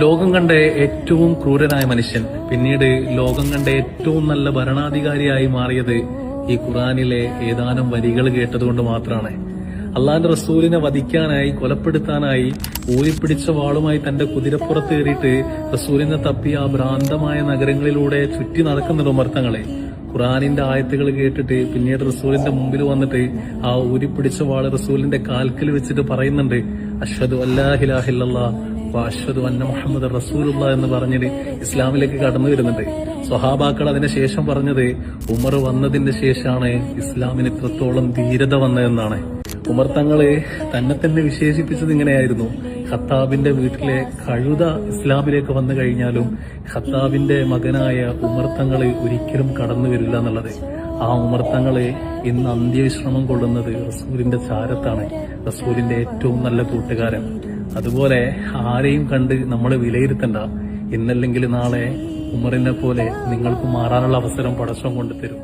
ലോകം കണ്ട ഏറ്റവും ക്രൂരനായ മനുഷ്യൻ പിന്നീട് ലോകം കണ്ട ഏറ്റവും നല്ല ഭരണാധികാരിയായി മാറിയത് ഈ ഖുറാനിലെ ഏതാനും വരികൾ കേട്ടതുകൊണ്ട് മാത്രമാണ്. അള്ളാന്റെ റസൂലിനെ വധിക്കാനായി, കൊലപ്പെടുത്താനായി ഊരിപ്പിടിച്ച വാളുമായി തന്റെ കുതിരപ്പുറത്ത് കയറിയിട്ട് റസൂലിനെ തപ്പി ആ ഭ്രാന്തമായ നഗരങ്ങളിലൂടെ ചുറ്റി നടക്കുന്നുണ്ട് ഉമർത്തങ്ങളെ. ഖുറാനിന്റെ ആയത്തുകൾ കേട്ടിട്ട് പിന്നീട് റസൂലിന്റെ മുമ്പിൽ വന്നിട്ട് ആ ഊരിപ്പിടിച്ച വാള് റസൂലിന്റെ കാൽക്കൽ വെച്ചിട്ട് പറയുന്നുണ്ട്, അഷ്ഹദു അല്ലാ ഇലാഹ ഇല്ലല്ലാഹ് വ അഷ്ഹദു അന്ന മുഹമ്മദ് റസൂലുള്ളാഹ് എന്ന് പറഞ്ഞിട്ട് ഇസ്ലാമിലേക്ക് കടന്നു വരുന്നുണ്ട്. സ്വഹാബാക്കൾ അതിനുശേഷം പറഞ്ഞത് ഉമർ വന്നതിന്റെ ശേഷമാണ് ഇസ്ലാമിന് ഇത്രത്തോളം ധീരത വന്നതെന്നാണ്. ഉമർ തങ്ങള് തന്നെ വിശേഷിപ്പിച്ചത് ഇങ്ങനെയായിരുന്നു: ഖത്താബിന്റെ വീട്ടിലെ കഴുത ഇസ്ലാമിലേക്ക് വന്നു കഴിഞ്ഞാലും ഖത്താബിന്റെ മകനായ ഉമർ തങ്ങള് ഒരിക്കലും കടന്നു വരില്ല എന്നുള്ളത്. ആ ഉമർ തങ്ങള് ഇന്ന് അന്ത്യവിശ്രമം കൊള്ളുന്നത് റസൂലിന്റെ ചാരത്താണ്, റസൂലിന്റെ ഏറ്റവും നല്ല കൂട്ടുകാരൻ. അതുപോലെ ആരെയും കണ്ട് നമ്മൾ വിലയിരുത്തണ്ട. ഇന്നല്ലെങ്കിൽ നാളെ ഉമറിനെ പോലെ നിങ്ങൾക്ക് മാറാനുള്ള അവസരം പടച്ചോൻ കൊണ്ടുതരും.